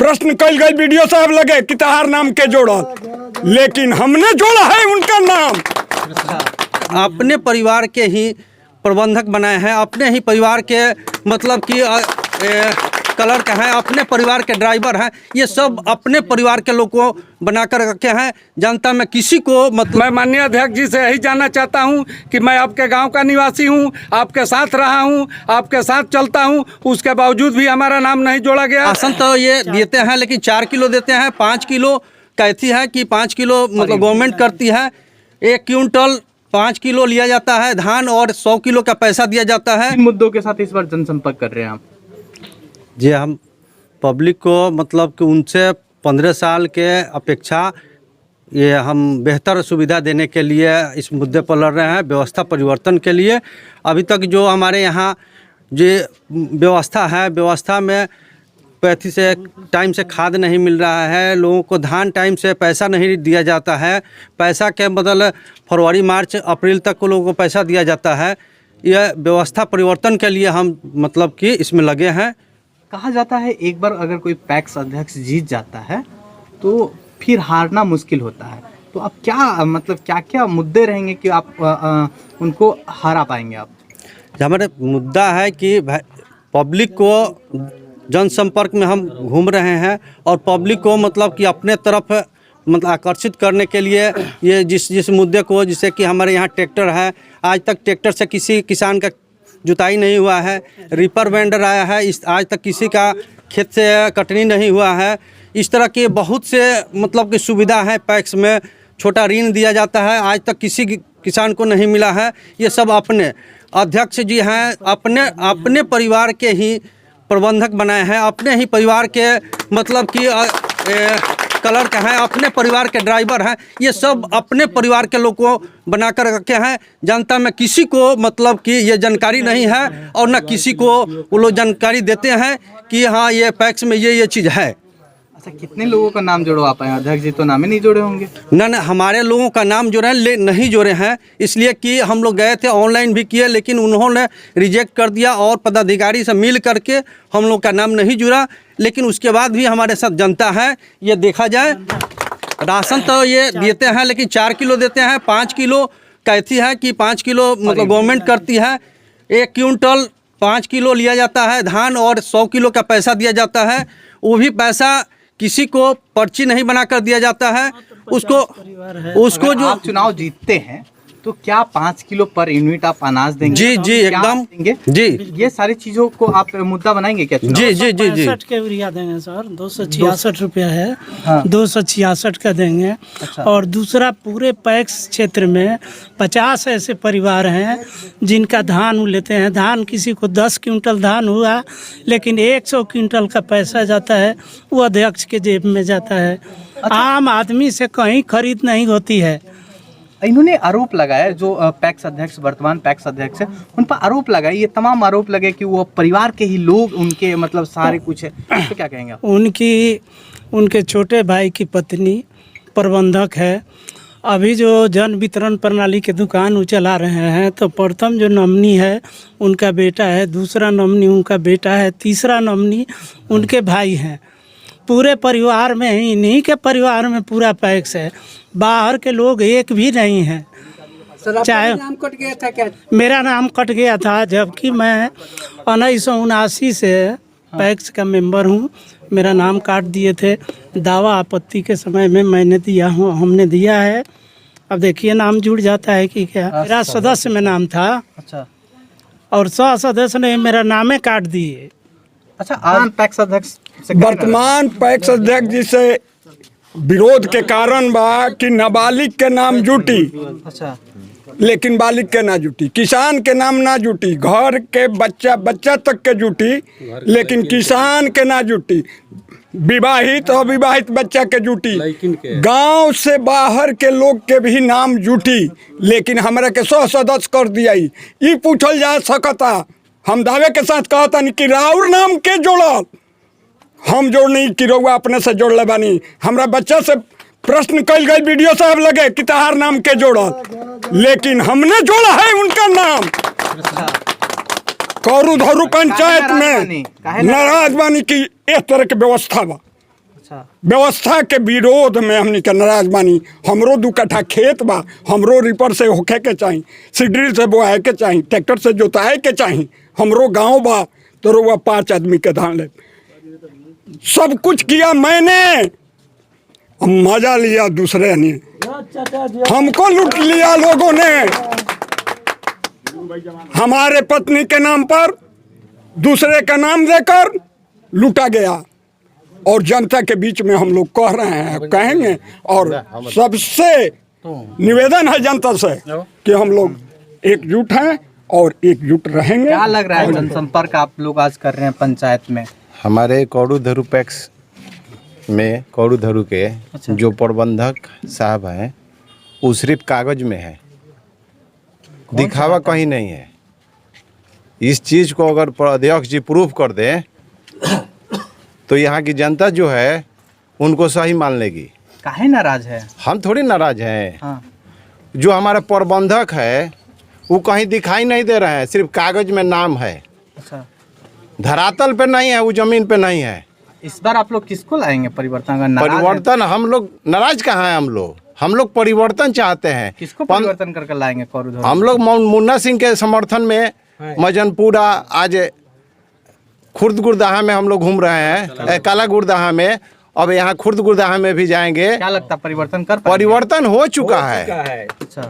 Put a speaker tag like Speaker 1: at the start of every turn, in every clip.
Speaker 1: प्रश्न कल गई वीडियो साहब लगे कि तहार नाम के जोड़ल, लेकिन हमने जोड़ा है उनका नाम।
Speaker 2: अपने परिवार के ही प्रबंधक बनाए हैं, अपने ही परिवार के मतलब कि क्लर्क हैं, अपने परिवार के ड्राइवर हैं, ये सब अपने परिवार के लोग को बनाकर रखे हैं। जनता में किसी को मतलब
Speaker 1: मैं माननीय अध्यक्ष जी से यही जानना चाहता हूं कि मैं आपके गांव का निवासी हूं, आपके साथ रहा हूं, आपके साथ चलता हूं, उसके बावजूद भी हमारा नाम नहीं जोड़ा गया।
Speaker 2: राशन तो ये देते हैं, लेकिन 4 किलो देते हैं, 5 किलो कहती है कि 5 किलो मतलब गवर्नमेंट करती है। 1 क्विंटल 5 किलो लिया जाता है धान और 100 किलो का पैसा दिया जाता है।
Speaker 3: इन मुद्दों के साथ इस बार जनसंपर्क कर रहे हैं आप?
Speaker 2: जी, हम पब्लिक को मतलब कि उनसे 15 साल के अपेक्षा ये हम बेहतर सुविधा देने के लिए इस मुद्दे पर लड़ रहे हैं, व्यवस्था परिवर्तन के लिए। अभी तक जो हमारे यहाँ जो व्यवस्था है, व्यवस्था में पैथी से टाइम से खाद नहीं मिल रहा है, लोगों को धान टाइम से पैसा नहीं दिया जाता है, पैसा के बदले फरवरी मार्च अप्रैल तक को लोगों को पैसा दिया जाता है। यह व्यवस्था परिवर्तन के लिए हम मतलब कि इसमें लगे हैं।
Speaker 3: कहा जाता है एक बार अगर कोई पैक्स अध्यक्ष जीत जाता है तो फिर हारना मुश्किल होता है, तो अब क्या मतलब क्या क्या मुद्दे रहेंगे कि आप उनको हरा पाएंगे आप?
Speaker 2: हमारे मुद्दा है कि पब्लिक को जनसंपर्क में हम घूम रहे हैं और पब्लिक को मतलब कि अपने तरफ मतलब आकर्षित करने के लिए ये जिस मुद्दे को, जैसे कि हमारे यहाँ ट्रैक्टर है, आज तक ट्रैक्टर से किसी किसान का जुताई नहीं हुआ है, रीपर वेंडर आया है, इस आज तक किसी का खेत से कटनी नहीं हुआ है। इस तरह के बहुत से मतलब कि सुविधा है पैक्स में, छोटा ऋण दिया जाता है, आज तक किसी किसान को नहीं मिला है। ये सब अपने अध्यक्ष जी हैं, अपने परिवार के ही प्रबंधक बनाए हैं, अपने ही परिवार के मतलब कि क्लर्क हैं, अपने परिवार के ड्राइवर हैं, ये सब अपने परिवार के लोग को बनाकर रखे हैं। जनता में किसी को मतलब कि ये जानकारी नहीं है और न किसी को वो लोग जानकारी देते हैं कि हाँ ये पैक्स में ये चीज़ है।
Speaker 3: अच्छा, कितने लोगों का नाम जोड़वा पाए? अध्यक्ष जी तो नाम ही नहीं जोड़े होंगे।
Speaker 2: ना हमारे लोगों का नाम जोड़े हैं, नहीं जोड़े हैं, इसलिए कि हम लोग गए थे, ऑनलाइन भी किए, लेकिन उन्होंने रिजेक्ट कर दिया और पदाधिकारी से मिल करके हम लोग का नाम नहीं जुड़ा। लेकिन उसके बाद भी हमारे साथ जनता है, ये देखा जाए। राशन तो ये देते हैं, लेकिन 4 किलो देते हैं, 5 किलो कहती है कि 5 किलो मतलब गवर्नमेंट करती है। 1 क्विंटल 5 किलो लिया जाता है धान और 100 किलो का पैसा दिया जाता है। वो भी पैसा किसी को पर्ची नहीं बनाकर दिया जाता है। उसको जो
Speaker 3: आप चुनाव जीतते हैं तो क्या 5 किलो पर यूनिट आप अनाज देंगे?
Speaker 2: जी जी एकदम
Speaker 3: देंगे
Speaker 2: जी।
Speaker 3: ये सारी चीजों को आप मुद्दा बनाएंगे क्या?
Speaker 2: जी जी जी जी
Speaker 4: 265 के यूरिया देंगे सर, 266 रुपया है। हाँ। 266 का देंगे। अच्छा। और दूसरा पूरे पैक्स क्षेत्र में 50 ऐसे परिवार हैं जिनका धान लेते हैं। धान किसी को 10 क्विंटल धान हुआ, लेकिन 100 क्विंटल का पैसा जाता है, वो अध्यक्ष के जेब में जाता है। अच्छा। आम आदमी से कहीं खरीद नहीं होती है।
Speaker 3: इन्होंने आरोप लगाया, जो पैक्स अध्यक्ष वर्तमान पैक्स अध्यक्ष है, उन पर आरोप लगाए, ये तमाम आरोप लगे कि वो परिवार के ही लोग उनके मतलब सारे कुछ है, तो क्या कहेंगे आप?
Speaker 4: उनके छोटे भाई की पत्नी प्रबंधक है। अभी जो जन वितरण प्रणाली के दुकान वो चला रहे हैं, तो प्रथम जो नॉमिनी है उनका बेटा है, दूसरा नॉमिनी उनका बेटा है, तीसरा नॉमिनी उनके भाई हैं। पूरे परिवार में ही, इन्हीं के परिवार में पूरा पैक्स है, बाहर के लोग एक भी नहीं हैं। चाहे नाम कट गया था क्या? मेरा नाम कट गया था, जबकि मैं 1979 से पैक्स का मेंबर हूँ। मेरा नाम काट दिए थे, दावा आपत्ति के समय में मैंने दिया हूँ, हमने दिया है। अब देखिए नाम जुड़ जाता है कि क्या। मेरा सदस्य में नाम था। अच्छा। और 100 सदस्य ने मेरा नामे काट दिए।
Speaker 3: अच्छा, आज पैक्स अध्यक्ष
Speaker 1: वर्तमान पैक्स अध्यक्ष जी से विरोध के कारण बा कि नाबालिग के नाम जुटी। अच्छा। लेकिन बालिग के ना जुटी, किसान के नाम ना जुटी, घर के बच्चा तक के जुटी, लेकिन किसान के ना जुटी, विवाहित अविवाहित बच्चा के जुटी, गांव से बाहर के लोग के भी नाम जुटी, लेकिन हमरा के 100 सदस्य कर दिया। ये पूछल जा सकता, हम दावे के साथ कहता नहीं कि राउर नाम के जोड़ल, हम जोड़ नहीं कि रउआ अपने से जोड़ ले बानी। हमरा बच्चा से प्रश्न कल गई वीडियो साहब लगे कि तहार नाम के जोड़ल, लेकिन हमने जोड़ा है उनका नाम। कौरू धरू पंचायत में नाराज बानी की इस तरह की व्यवस्था बा।
Speaker 3: अच्छा
Speaker 1: व्यवस्था के विरोध में हमनी के नाराज बानी। हमरो 2 कट्ठा खेत बा, हमरो रिपर से होखे के चाही, सीड्रिल से बोआए के चाही, ट्रैक्टर से जोताए के चाही। हमरो गांव बा तो रुआ 5 आदमी के धान ले। सब कुछ किया मैंने, मजा लिया दूसरे ने, हमको लूट लिया लोगों ने। हमारे पत्नी के नाम पर दूसरे का नाम देकर लूटा गया। और जनता के बीच में हम लोग कह रहे हैं, कहेंगे, और सबसे निवेदन है जनता से कि हम लोग एकजुट हैं और एकजुट रहेंगे।
Speaker 3: क्या लग रहा है जनसंपर्क आप लोग आज कर रहे हैं पंचायत में?
Speaker 5: हमारे कौड़ू धरू पैक्स में कौड़ू धरू के जो प्रबंधक साहब हैं वो सिर्फ कागज में है, दिखावा कहीं नहीं है। इस चीज़ को अगर अध्यक्ष जी प्रूफ कर दें तो यहाँ की जनता जो है उनको सही मान लेगी।
Speaker 3: काहे नाराज है?
Speaker 5: हम थोड़ी नाराज हैं।
Speaker 3: हाँ।
Speaker 5: जो हमारा प्रबंधक है वो कहीं दिखाई नहीं दे रहे हैं, सिर्फ कागज में नाम है,
Speaker 3: अच्छा,
Speaker 5: धरातल पे नहीं है, वो जमीन पे नहीं है।
Speaker 3: इस बार आप लोग किसको लाएंगे परिवर्तन? अगर नाराज हैं,
Speaker 5: परिवर्तन हम लोग नाराज कहाँ हैं? हम लोग परिवर्तन चाहते हैं।
Speaker 3: किसको परिवर्तन करके लाएंगे कौरू धरू?
Speaker 5: हम लोग मुन्ना सिंह के समर्थन में मजनपुरा, आज खुर्द गुरदाहा में हम लोग घूम रहे हैं, काला गुरदाहा में, अब यहाँ खुर्द गुरदाहा में भी जाएंगे।
Speaker 3: क्या लगता है परिवर्तन कर पाएंगे?
Speaker 5: परिवर्तन हो चुका है।
Speaker 3: अच्छा,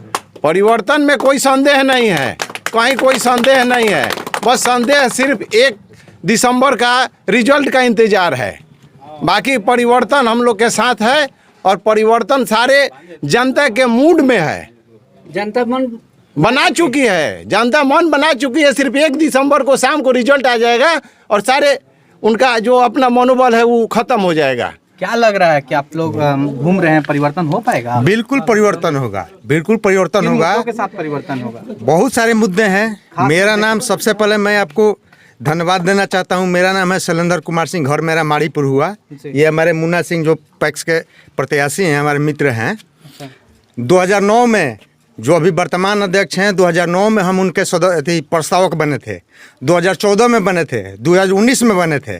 Speaker 5: परिवर्तन में कोई संदेह नहीं है, कहीं कोई संदेह नहीं है। बस संदेह सिर्फ 1 दिसंबर का रिजल्ट का इंतजार है। बाकी परिवर्तन हम लोग के साथ है और परिवर्तन सारे जनता के मूड में है।
Speaker 3: जनता मन
Speaker 5: बना चुकी है, जनता मन बना चुकी है। सिर्फ 1 दिसंबर को शाम को रिजल्ट आ जाएगा और सारे उनका जो अपना मनोबल है वो खत्म हो जाएगा।
Speaker 3: क्या लग रहा है कि आप लोग घूम रहे हैं, परिवर्तन हो पाएगा?
Speaker 6: बिल्कुल परिवर्तन होगा, बिल्कुल परिवर्तन
Speaker 3: किन
Speaker 6: होगा।
Speaker 3: मुद्दों के साथ परिवर्तन होगा?
Speaker 6: बहुत सारे मुद्दे हैं। मेरा नाम, सबसे पहले मैं आपको धन्यवाद देना चाहता हूं। मेरा नाम है शैलेंद्र कुमार सिंह, घर मेरा माड़ीपुर हुआ। ये हमारे मुन्ना सिंह जो पैक्स के प्रत्याशी हैं, हमारे मित्र हैं। 2009 में जो अभी वर्तमान अध्यक्ष हैं, 2009 में हम उनके प्रस्तावक बने थे, 2014 में बने थे, 2019 में बने थे,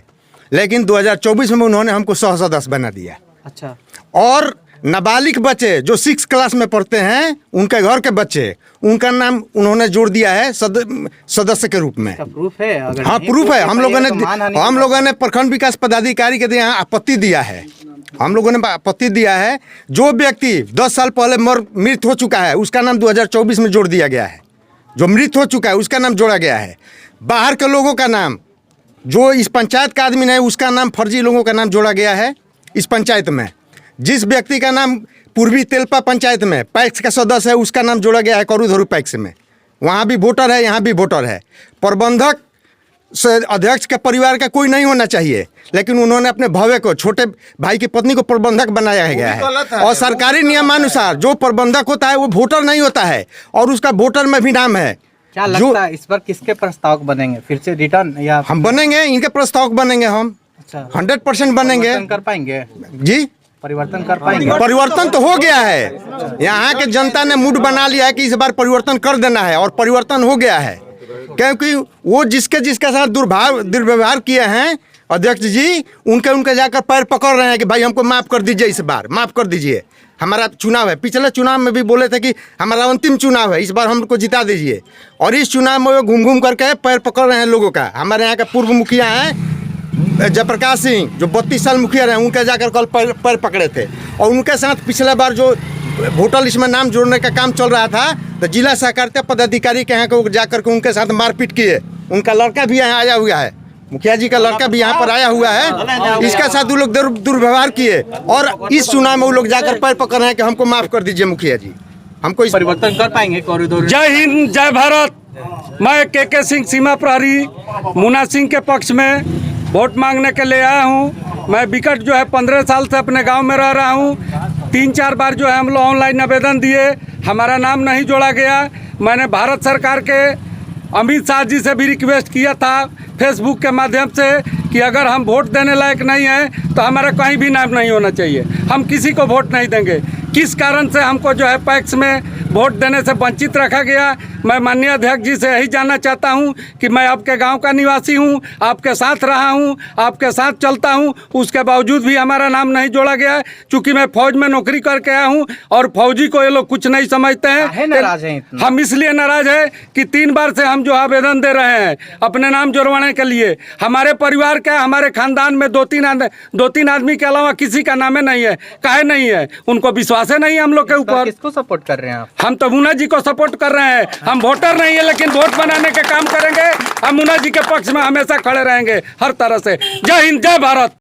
Speaker 6: लेकिन 2024 में उन्होंने हमको सह सदस्य बना दिया।
Speaker 3: अच्छा,
Speaker 6: और नाबालिग बच्चे जो 6 क्लास में पढ़ते हैं, उनके घर के बच्चे, उनका नाम उन्होंने जोड़ दिया है सदस्य के रूप में।
Speaker 3: प्रूफ है? अगर
Speaker 6: हाँ,
Speaker 3: नहीं
Speaker 6: प्रूफ है।
Speaker 3: तो
Speaker 6: हम लोगों ने प्रखंड विकास पदाधिकारी के यहाँ आपत्ति दिया है। हम लोगों ने आपत्ति दिया है। जो व्यक्ति 10 साल पहले मृत हो चुका है उसका नाम 2024 में जोड़ दिया गया है। जो मृत हो चुका है उसका नाम जोड़ा गया है। बाहर के लोगों का नाम, जो इस पंचायत का आदमी नहीं, उसका नाम, फर्जी लोगों का नाम जोड़ा गया है इस पंचायत में। जिस व्यक्ति का नाम पूर्वी तेलपा पंचायत में पैक्स का सदस्य है, उसका नाम जोड़ा गया है कौरू धरू पैक्स में। वहाँ भी वोटर है, यहाँ भी वोटर है। प्रबंधक से अध्यक्ष के परिवार का कोई नहीं होना चाहिए, लेकिन उन्होंने अपने भव्य को, छोटे भाई की पत्नी को प्रबंधक बनाया गया है। और सरकारी नियमानुसार जो प्रबंधक होता है वो वोटर नहीं होता है, और उसका वोटर में भी नाम है।
Speaker 3: क्या लगता है इस बार किसके प्रस्तावक बनेंगे? फिर से रिटर्न या
Speaker 6: हम बनेंगे, इनके प्रस्तावक बनेंगे हम।
Speaker 3: अच्छा,
Speaker 6: 100% बनेंगे।
Speaker 3: परिवर्तन कर पाएंगे?
Speaker 6: जी,
Speaker 3: परिवर्तन कर पाएंगे?
Speaker 6: परिवर्तन तो हो गया है। यहाँ के जनता ने मूड बना लिया है कि इस बार परिवर्तन कर देना है, और परिवर्तन हो गया है। क्योंकि वो जिसके साथ दुर्व्यवहार किए हैं अध्यक्ष जी, उनके जाकर पैर पकड़ रहे हैं कि भाई हमको माफ़ कर दीजिए, इस बार माफ़ कर दीजिए। हमारा चुनाव है, पिछले चुनाव में भी बोले थे कि हमारा अंतिम चुनाव है, इस बार हमको जिता दीजिए। और इस चुनाव में वो घूम करके पैर पकड़ रहे हैं लोगों का। हमारे यहाँ का पूर्व मुखिया हैं जयप्रकाश सिंह, जो 32 साल मुखिया रहे, उनके जाकर कल पैर पकड़े थे। और उनके साथ पिछले बार जो वोटर लिस्ट में नाम जोड़ने का काम चल रहा था, तो जिला सहकारिता पदाधिकारी के यहाँ को जाकर के उनके साथ मारपीट किए। उनका लड़का भी यहाँ आया हुआ है, मुखिया जी का लड़का भी यहाँ पर आया हुआ है। इसके साथ वो लोग दुर्व्यवहार किए, और इस चुनाव में वो लोग जाकर पैर पकड़ रहे हैं कि हमको माफ़ कर दीजिए मुखिया जी। हमको इस
Speaker 3: परिवर्तन कर पाएंगे कॉरिडोर?
Speaker 7: जय हिंद, जय भारत। मैं के सिंह, सीमा प्रहरी, मुन्ना सिंह के पक्ष में वोट मांगने के लिए आया हूँ। मैं विकट जो है 15 साल से अपने गांव में रह रहा हूँ। 3-4 बार जो है हम लोग ऑनलाइन आवेदन दिए, हमारा नाम नहीं जोड़ा गया। मैंने भारत सरकार के अमित शाह जी से भी रिक्वेस्ट किया था फेसबुक के माध्यम से कि अगर हम वोट देने लायक नहीं हैं तो हमारा कहीं भी नाम नहीं होना चाहिए, हम किसी को वोट नहीं देंगे। किस कारण से हमको जो है पैक्स में वोट देने से वंचित रखा गया, मैं माननीय अध्यक्ष जी से यही जानना चाहता हूं कि मैं आपके गांव का निवासी हूं, आपके साथ रहा हूं, आपके साथ चलता हूं, उसके बावजूद भी हमारा नाम नहीं जोड़ा गया है। चूंकि मैं फौज में नौकरी करके आया हूं और फौजी को ये लोग कुछ नहीं समझते हैं।
Speaker 3: नाराज हैं इतना?
Speaker 7: हम इसलिए नाराज है कि 3 बार से हम जो आवेदन दे रहे हैं अपने नाम जोड़वाने के लिए। हमारे परिवार का, हमारे खानदान में 2-3 आदमी के अलावा किसी का नाम नहीं है। काहे नहीं है? उनको विश्वास है नहीं हम लोग के ऊपर।
Speaker 3: किसको सपोर्ट कर रहे हैं आप?
Speaker 7: हम तो मुन्ना जी को सपोर्ट कर रहे हैं। हम वोटर नहीं है, लेकिन वोट बनाने के काम करेंगे। हम मुन्ना जी के पक्ष में हमेशा खड़े रहेंगे हर तरह से। जय हिंद, जय भारत।